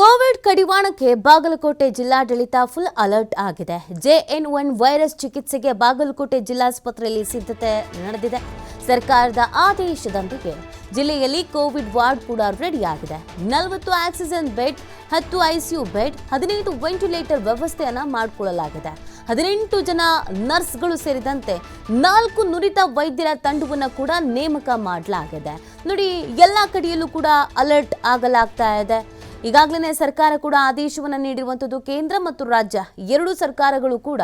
Covid ಕಡಿವಾಣಕ್ಕೆ Bagalkot ಜಿಲ್ಲಾಡಳಿತ full alert ಆಗಿದೆ. JN1 virus ಚಿಕಿತ್ಸೆಗೆ ಬಾಗಲಕೋಟೆ ಜಿಲ್ಲಾಸ್ಪತ್ರೆಯಲ್ಲಿ ಸಿದ್ಧತೆ ನಡೆದಿದೆ. ಸರ್ಕಾರದ ಆದೇಶದೊಂದಿಗೆ ಜಿಲ್ಲೆಯಲ್ಲಿ ಕೋವಿಡ್ ವಾರ್ಡ್ ಕೂಡ ರೆಡಿ ಆಗಿದೆ. 40 oxygen bed, 10 ICU bed, 15 ventilator ವ್ಯವಸ್ಥೆಯನ್ನ ಮಾಡಿಕೊಳ್ಳಲಾಗಿದೆ. 18 ಜನ ನರ್ಸ್ಗಳು ಸೇರಿದಂತೆ 4 ನುರಿತ ವೈದ್ಯರ ತಂಡವನ್ನು ಕೂಡ ನೇಮಕ ಮಾಡಲಾಗಿದೆ. ನೋಡಿ, ಎಲ್ಲ ಕಡೆಯಲ್ಲೂ ಕೂಡ ಅಲರ್ಟ್ ಆಗಲಾಗ್ತಾ ಇದೆ. ಈಗಾಗಲೇ ಸರ್ಕಾರ ಕೂಡ ಆದೇಶವನ್ನು ನೀಡಿರುವಂಥದ್ದು. ಕೇಂದ್ರ ಮತ್ತು ರಾಜ್ಯ ಎರಡು ಸರ್ಕಾರಗಳು ಕೂಡ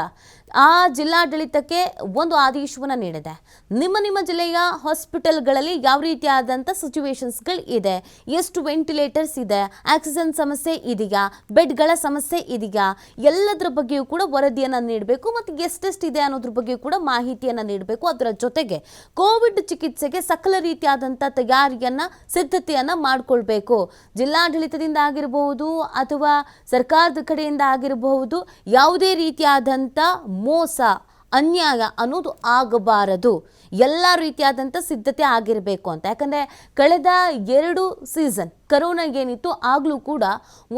ಆ ಜಿಲ್ಲಾಡಳಿತಕ್ಕೆ ಒಂದು ಆದೇಶವನ್ನು ನೀಡಿದೆ. ನಿಮ್ಮ ಜಿಲ್ಲೆಯ ಹಾಸ್ಪಿಟಲ್ಗಳಲ್ಲಿ ಯಾವ ರೀತಿಯಾದಂಥ ಸಿಚುವೇಶನ್ಸ್ಗಳು ಇದೆ, ಎಷ್ಟು ವೆಂಟಿಲೇಟರ್ಸ್ ಇದೆ, ಆಕ್ಸಿಜನ್ ಸಮಸ್ಯೆ ಇದೆಯಾ, ಬೆಡ್ಗಳ ಸಮಸ್ಯೆ ಇದೆಯಾ, ಎಲ್ಲದರ ಬಗ್ಗೆಯೂ ಕೂಡ ವರದಿಯನ್ನು ನೀಡಬೇಕು ಮತ್ತು ಎಷ್ಟೆಷ್ಟಿದೆ ಅನ್ನೋದ್ರ ಬಗ್ಗೆಯೂ ಕೂಡ ಮಾಹಿತಿಯನ್ನು ನೀಡಬೇಕು. ಅದರ ಜೊತೆಗೆ ಕೋವಿಡ್ ಚಿಕಿತ್ಸೆಗೆ ಸಕಲ ರೀತಿಯಾದಂಥ ತಯಾರಿಯನ್ನು ಸಿದ್ಧತೆಯನ್ನು ಮಾಡಿಕೊಳ್ಬೇಕು. ಜಿಲ್ಲಾಡಳಿತದಿಂದ ಆಗಿರಬಹುದು ಅಥವಾ ಸರ್ಕಾರದ ಕಡೆಯಿಂದ ಆಗಿರಬಹುದು, ಯಾವುದೇ ರೀತಿಯಾದಂಥ ಮೋಸ ಅನ್ಯಾಯ ಅನ್ನೋದು ಆಗಬಾರದು. ಎಲ್ಲ ರೀತಿಯಾದಂಥ ಸಿದ್ಧತೆ ಆಗಿರಬೇಕು ಅಂತ. ಯಾಕಂದರೆ ಕಳೆದ 2 ಸೀಸನ್ ಕರೋನಾ ಏನಿತ್ತು ಆಗಲೂ ಕೂಡ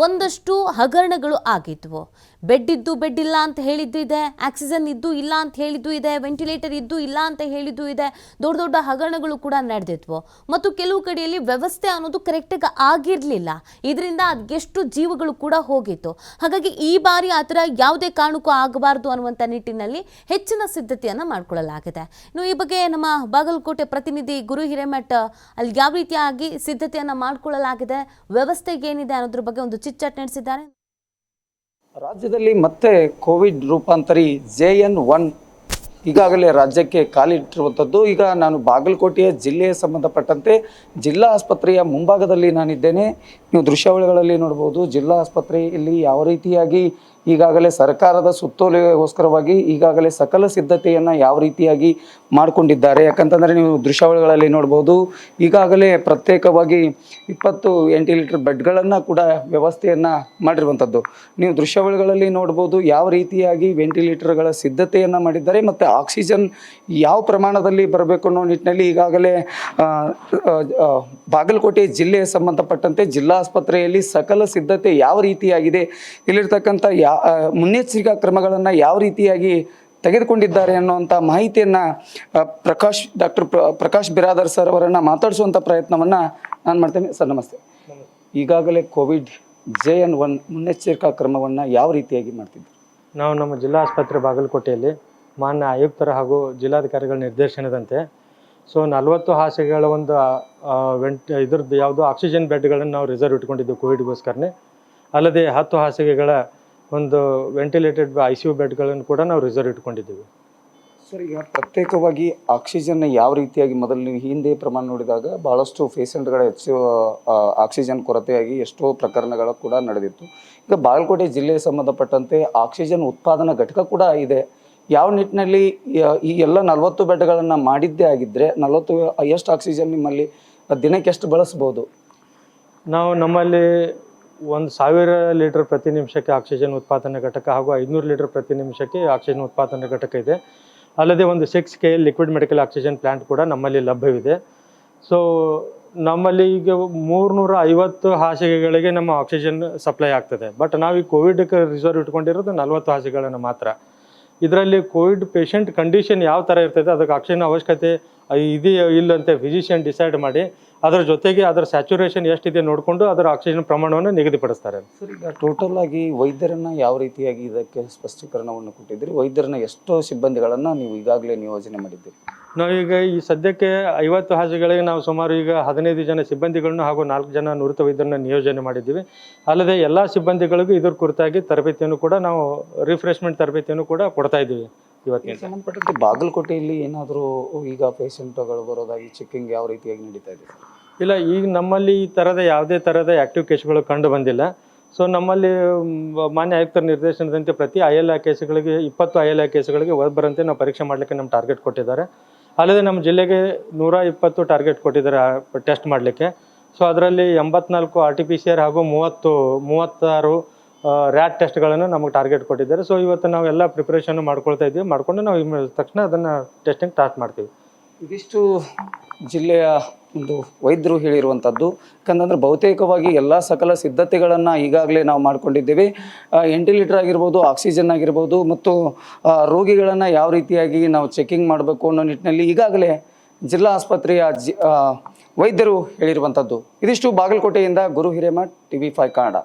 ಒಂದಷ್ಟು ಹಗರಣಗಳು ಆಗಿದ್ವು. ಬೆಡ್ ಇದ್ದು ಬೆಡ್ ಇಲ್ಲ ಅಂತ ಹೇಳಿದ್ದು ಇದೆ, ಆಕ್ಸಿಜನ್ ಇದ್ದು ಇಲ್ಲ ಅಂತ ಹೇಳಿದ್ದು ಇದೆ, ವೆಂಟಿಲೇಟರ್ ಇದ್ದು ಇಲ್ಲ ಅಂತ ಹೇಳಿದ್ದು ಇದೆ. ದೊಡ್ಡ ದೊಡ್ಡ ಹಗರಣಗಳು ಕೂಡ ನಡೆದಿದ್ವು ಮತ್ತು ಕೆಲವು ಕಡೆಯಲ್ಲಿ ವ್ಯವಸ್ಥೆ ಅನ್ನೋದು ಕರೆಕ್ಟಾಗಿ ಆಗಿರಲಿಲ್ಲ. ಇದರಿಂದ ಅದೆಷ್ಟು ಜೀವಗಳು ಕೂಡ ಹೋಗಿತ್ತು. ಹಾಗಾಗಿ ಈ ಬಾರಿ ಆ ಥರ ಯಾವುದೇ ಕಾರಣಕ್ಕೂ ಆಗಬಾರ್ದು ಅನ್ನುವಂಥ ನಿಟ್ಟಿನಲ್ಲಿ ಹೆಚ್ಚಿನ ಸಿದ್ಧತೆಯನ್ನು ಮಾಡಿಕೊಳ್ಳಲಾಗಿದೆ. ಇನ್ನು ಈ ಬಗ್ಗೆ ನಮ್ಮ ಬಾಗಲಕೋಟೆ ಪ್ರತಿನಿಧಿ ಗುರು ಹಿರೇಮಠ್ ಅಲ್ಲಿ ಯಾವ ರೀತಿಯಾಗಿ ಸಿದ್ಧತೆಯನ್ನು ಮಾಡಿಕೊಳ್ಳಲಾಗಿದೆ, ವ್ಯವಸ್ಥೆಗೆ ಏನಿದೆ ಅನ್ನೋದ್ರ ಬಗ್ಗೆ ಒಂದು ಚಿಟ್ಚಾಟ್ ನಡೆಸಿದ್ದಾರೆ. ರಾಜ್ಯದಲ್ಲಿ ಮತ್ತೆ ಕೋವಿಡ್ ರೂಪಾಂತರಿ JN1 ಈಗಾಗಲೇ ರಾಜ್ಯಕ್ಕೆ ಕಾಲಿಟ್ಟಿರುವಂಥದ್ದು. ಈಗ ನಾನು ಬಾಗಲಕೋಟೆಯ ಜಿಲ್ಲೆಗೆ ಸಂಬಂಧಪಟ್ಟಂತೆ ಜಿಲ್ಲಾ ಆಸ್ಪತ್ರೆಯ ಮುಂಭಾಗದಲ್ಲಿ ನಾನಿದ್ದೇನೆ. ನೀವು ದೃಶ್ಯಾವಳಿಗಳಲ್ಲಿ ನೋಡ್ಬೋದು ಜಿಲ್ಲಾ ಆಸ್ಪತ್ರೆಯಲ್ಲಿ ಯಾವ ರೀತಿಯಾಗಿ ಈಗಾಗಲೇ ಸರ್ಕಾರದ ಸುತ್ತೋಲೆಗೋಸ್ಕರವಾಗಿ ಈಗಾಗಲೇ ಸಕಲ ಸಿದ್ಧತೆಯನ್ನು ಯಾವ ರೀತಿಯಾಗಿ ಮಾಡಿಕೊಂಡಿದ್ದಾರೆ. ಯಾಕಂತಂದರೆ ನೀವು ದೃಶ್ಯಾವಳಿಗಳಲ್ಲಿ ನೋಡ್ಬೋದು, ಈಗಾಗಲೇ ಪ್ರತ್ಯೇಕವಾಗಿ 20 ವೆಂಟಿಲೇಟರ್ ಬೆಡ್ಗಳನ್ನು ಕೂಡ ವ್ಯವಸ್ಥೆಯನ್ನು ಮಾಡಿರುವಂಥದ್ದು. ನೀವು ದೃಶ್ಯಾವಳಿಗಳಲ್ಲಿ ನೋಡ್ಬೋದು ಯಾವ ರೀತಿಯಾಗಿ ವೆಂಟಿಲೇಟರ್ಗಳ ಸಿದ್ಧತೆಯನ್ನು ಮಾಡಿದ್ದಾರೆ ಮತ್ತು ಆಕ್ಸಿಜನ್ ಯಾವ ಪ್ರಮಾಣದಲ್ಲಿ ಬರಬೇಕು ಅನ್ನೋ ನಿಟ್ಟಿನಲ್ಲಿ ಈಗಾಗಲೇ ಬಾಗಲಕೋಟೆ ಜಿಲ್ಲೆಗೆ ಸಂಬಂಧಪಟ್ಟಂತೆ ಜಿಲ್ಲಾ ಆಸ್ಪತ್ರೆಯಲ್ಲಿ ಸಕಲ ಸಿದ್ಧತೆ ಯಾವ ರೀತಿಯಾಗಿದೆ, ಇಲ್ಲಿರ್ತಕ್ಕಂಥ ಮುನ್ನೆಚ್ಚರಿಕಾ ಕ್ರಮಗಳನ್ನು ಯಾವ ರೀತಿಯಾಗಿ ತೆಗೆದುಕೊಂಡಿದ್ದಾರೆ ಅನ್ನುವಂಥ ಮಾಹಿತಿಯನ್ನು ಡಾಕ್ಟರ್ ಪ್ರಕಾಶ್ ಬಿರಾದರ್ ಸರ್ ಅವರನ್ನು ಮಾತಾಡಿಸುವಂಥ ಪ್ರಯತ್ನವನ್ನು ನಾನು ಮಾಡ್ತೇನೆ. ಸರ್ ನಮಸ್ತೆ. ಈಗಾಗಲೇ ಕೋವಿಡ್ JN1 ಮುನ್ನೆಚ್ಚರಿಕಾ ಕ್ರಮವನ್ನು ಯಾವ ರೀತಿಯಾಗಿ ಮಾಡ್ತಿದ್ದೀವಿ? ನಾವು ನಮ್ಮ ಜಿಲ್ಲಾ ಆಸ್ಪತ್ರೆ ಬಾಗಲಕೋಟೆಯಲ್ಲಿ ಮಾನ್ಯ ಆಯುಕ್ತರ ಹಾಗೂ ಜಿಲ್ಲಾಧಿಕಾರಿಗಳ ನಿರ್ದೇಶನದಂತೆ 40 ಹಾಸಿಗೆಗಳ ಒಂದು ಇದ್ರದ್ದು ಯಾವುದು ಆಕ್ಸಿಜನ್ ಬೆಡ್ಗಳನ್ನು ನಾವು ರಿಸರ್ವ್ ಇಟ್ಕೊಂಡಿದ್ದೀವಿ ಕೋವಿಡ್ಗೋಸ್ಕರನೇ. ಅಲ್ಲದೆ 10 ಹಾಸಿಗೆಗಳ ಒಂದು ವೆಂಟಿಲೇಟೆಡ್ ICU ಬೆಡ್ಗಳನ್ನು ಕೂಡ ನಾವು ರಿಸರ್ವ್ ಇಟ್ಕೊಂಡಿದ್ದೀವಿ. ಸರ್, ಈಗ ಪ್ರತ್ಯೇಕವಾಗಿ ಆಕ್ಸಿಜನ್ನ ಯಾವ ರೀತಿಯಾಗಿ ಮೊದಲು ನೀವು ಹಿಂದೆ ಪ್ರಮಾಣ ನೋಡಿದಾಗ ಭಾಳಷ್ಟು ಪೇಷಂಟ್ಗಳ ಹೆಚ್ಚು ಆಕ್ಸಿಜನ್ ಕೊರತೆಯಾಗಿ ಎಷ್ಟೋ ಪ್ರಕರಣಗಳು ಕೂಡ ನಡೆದಿತ್ತು. ಈಗ ಬಾಗಲಕೋಟೆ ಜಿಲ್ಲೆಗೆ ಸಂಬಂಧಪಟ್ಟಂತೆ ಆಕ್ಸಿಜನ್ ಉತ್ಪಾದನಾ ಘಟಕ ಕೂಡ ಇದೆ. ಯಾವ ನಿಟ್ಟಿನಲ್ಲಿ ಈ ಎಲ್ಲ 40 ಬೆಡ್ಗಳನ್ನು ಮಾಡಿದ್ದೇ ಆಗಿದ್ದರೆ 40 ಎಷ್ಟು ಆಕ್ಸಿಜನ್ ನಿಮ್ಮಲ್ಲಿ ದಿನಕ್ಕೆ ಎಷ್ಟು ಬಳಸ್ಬೋದು? ನಾವು ನಮ್ಮಲ್ಲಿ 1000 ಲೀಟರ್ ಪ್ರತಿ ನಿಮಿಷಕ್ಕೆ ಆಕ್ಸಿಜನ್ ಉತ್ಪಾದನಾ ಘಟಕ ಹಾಗೂ 500 ಲೀಟರ್ ಪ್ರತಿ ನಿಮಿಷಕ್ಕೆ ಆಕ್ಸಿಜನ್ ಉತ್ಪಾದನಾ ಘಟಕ ಇದೆ. ಅಲ್ಲದೆ ಒಂದು 6 KL liquid medical oxygen plant ಕೂಡ ನಮ್ಮಲ್ಲಿ ಲಭ್ಯವಿದೆ. ನಮ್ಮಲ್ಲಿ ಈಗ 350 ಹಾಸಿಗೆಗಳಿಗೆ ನಮ್ಮ ಆಕ್ಸಿಜನ್ ಸಪ್ಲೈ ಆಗ್ತದೆ. ಬಟ್ ನಾವು ಈ ಕೋವಿಡ್ಗೆ ರಿಸರ್ವ್ ಇಟ್ಕೊಂಡಿರೋದು 40 ಹಾಸಿಗೆಗಳನ್ನು ಮಾತ್ರ. ಇದರಲ್ಲಿ ಕೋವಿಡ್ ಪೇಷಂಟ್ ಕಂಡೀಷನ್ ಯಾವ ಥರ ಇರ್ತದೆ, ಅದಕ್ಕೆ ಆಕ್ಸಿಜನ್ ಅವಶ್ಯಕತೆ ಇದೆಯೋ ಇಲ್ಲಂತೆ ಫಿಸಿಷಿಯನ್ ಡಿಸೈಡ್ ಮಾಡಿ ಅದರ ಜೊತೆಗೆ ಅದರ ಸ್ಯಾಚುರೇಷನ್ ಎಷ್ಟಿದೆ ನೋಡಿಕೊಂಡು ಅದರ ಆಕ್ಸಿಜನ್ ಪ್ರಮಾಣವನ್ನು ನಿಗದಿಪಡಿಸ್ತಾರೆ. ಸರ್, ಈಗ ಟೋಟಲ್ ಆಗಿ ವೈದ್ಯರನ್ನು ಯಾವ ರೀತಿಯಾಗಿ ಇದಕ್ಕೆ ಸ್ಪಷ್ಟೀಕರಣವನ್ನು ಕೊಟ್ಟಿದ್ದೀರಿ? ವೈದ್ಯರನ್ನ ಎಷ್ಟೋ ಸಿಬ್ಬಂದಿಗಳನ್ನು ನೀವು ಈಗಾಗಲೇ ನಿಯೋಜನೆ ಮಾಡಿದ್ದೀರಿ? ನಾವೀಗ ಈ ಸದ್ಯಕ್ಕೆ 50 ಹಾಸಿಗೆಗಳಿಗೆ ನಾವು ಸುಮಾರು ಈಗ 15 ಜನ ಸಿಬ್ಬಂದಿಗಳನ್ನು ಹಾಗೂ 4 ಜನ ನುರಿತ ವೈದ್ಯರನ್ನ ನಿಯೋಜನೆ ಮಾಡಿದ್ದೀವಿ. ಅಲ್ಲದೆ ಎಲ್ಲ ಸಿಬ್ಬಂದಿಗಳಿಗೂ ಇದ್ರ ಕುರಿತಾಗಿ ತರಬೇತಿಯನ್ನು ಕೂಡ ನಾವು ರಿಫ್ರೆಶ್ಮೆಂಟ್ ತರಬೇತಿಯನ್ನು ಕೂಡ ಕೊಡ್ತಾ ಇದ್ದೀವಿ. ಇವತ್ತಿನ ಸಂಬಂಧಪಟ್ಟಂತೆ ಬಾಗಲಕೋಟೆಯಲ್ಲಿ ಏನಾದರೂ ಈಗ ಪೇಷಂಟ್ಗಳು ಬರೋದಾಗಿ ಚೆಕಿಂಗ್ ಯಾವ ರೀತಿಯಾಗಿ ನಡೀತಾ ಇದೆ? ಇಲ್ಲ, ಈಗ ನಮ್ಮಲ್ಲಿ ಈ ಥರದ ಯಾವುದೇ ಥರದ ಆ್ಯಕ್ಟಿವ್ ಕೇಸ್ಗಳು ಕಂಡು ಬಂದಿಲ್ಲ. ನಮ್ಮಲ್ಲಿ ಮಾನ್ಯ ಆಯುಕ್ತರ ನಿರ್ದೇಶನದಂತೆ ಪ್ರತಿ ILA ಕೇಸ್ಗಳಿಗೆ 20 ILA ಕೇಸ್ಗಳಿಗೆ ಒಬ್ಬರಂತೆ ನಾವು ಪರೀಕ್ಷೆ ಮಾಡಲಿಕ್ಕೆ ನಮ್ಮ ಟಾರ್ಗೆಟ್ ಕೊಟ್ಟಿದ್ದಾರೆ. ಅಲ್ಲದೆ ನಮ್ಮ ಜಿಲ್ಲೆಗೆ 120 ಟಾರ್ಗೆಟ್ ಕೊಟ್ಟಿದ್ದಾರೆ ಟೆಸ್ಟ್ ಮಾಡಲಿಕ್ಕೆ. ಅದರಲ್ಲಿ 84 RT-PCR ಹಾಗೂ 36 ರ್ಯಾಟ್ ಟೆಸ್ಟ್ಗಳನ್ನು ನಮಗೆ ಟಾರ್ಗೆಟ್ ಕೊಟ್ಟಿದ್ದಾರೆ. ಇವತ್ತು ನಾವೆಲ್ಲ ಪ್ರಿಪ್ರೇಷನ್ ಮಾಡ್ಕೊಳ್ತಾ ಇದ್ದೀವಿ. ಮಾಡಿಕೊಂಡು ನಾವು ತಕ್ಷಣ ಅದನ್ನು ಟೆಸ್ಟಿಂಗ್ ಸ್ಟಾರ್ಟ್ ಮಾಡ್ತೀವಿ. ಇದಿಷ್ಟು ಜಿಲ್ಲೆಯ ಒಂದು ವೈದ್ಯರು ಹೇಳಿರುವಂಥದ್ದು. ಯಾಕಂತಂದರೆ ಬಹುತೇಕವಾಗಿ ಎಲ್ಲ ಸಕಲ ಸಿದ್ಧತೆಗಳನ್ನು ಈಗಾಗಲೇ ನಾವು ಮಾಡಿಕೊಂಡಿದ್ದೇವೆ. ವೆಂಟಿಲೇಟರ್ ಆಗಿರ್ಬೋದು, ಆಕ್ಸಿಜನ್ ಆಗಿರ್ಬೋದು, ಮತ್ತು ರೋಗಿಗಳನ್ನು ಯಾವ ರೀತಿಯಾಗಿ ನಾವು ಚೆಕಿಂಗ್ ಮಾಡಬೇಕು ಅನ್ನೋ ನಿಟ್ಟಿನಲ್ಲಿ ಈಗಾಗಲೇ ಜಿಲ್ಲಾ ಆಸ್ಪತ್ರೆಯ ವೈದ್ಯರು ಹೇಳಿರುವಂಥದ್ದು. ಇದಿಷ್ಟು ಬಾಗಲಕೋಟೆಯಿಂದ ಗುರು ಹಿರೇಮಠ್, TV5 ಕನ್ನಡ.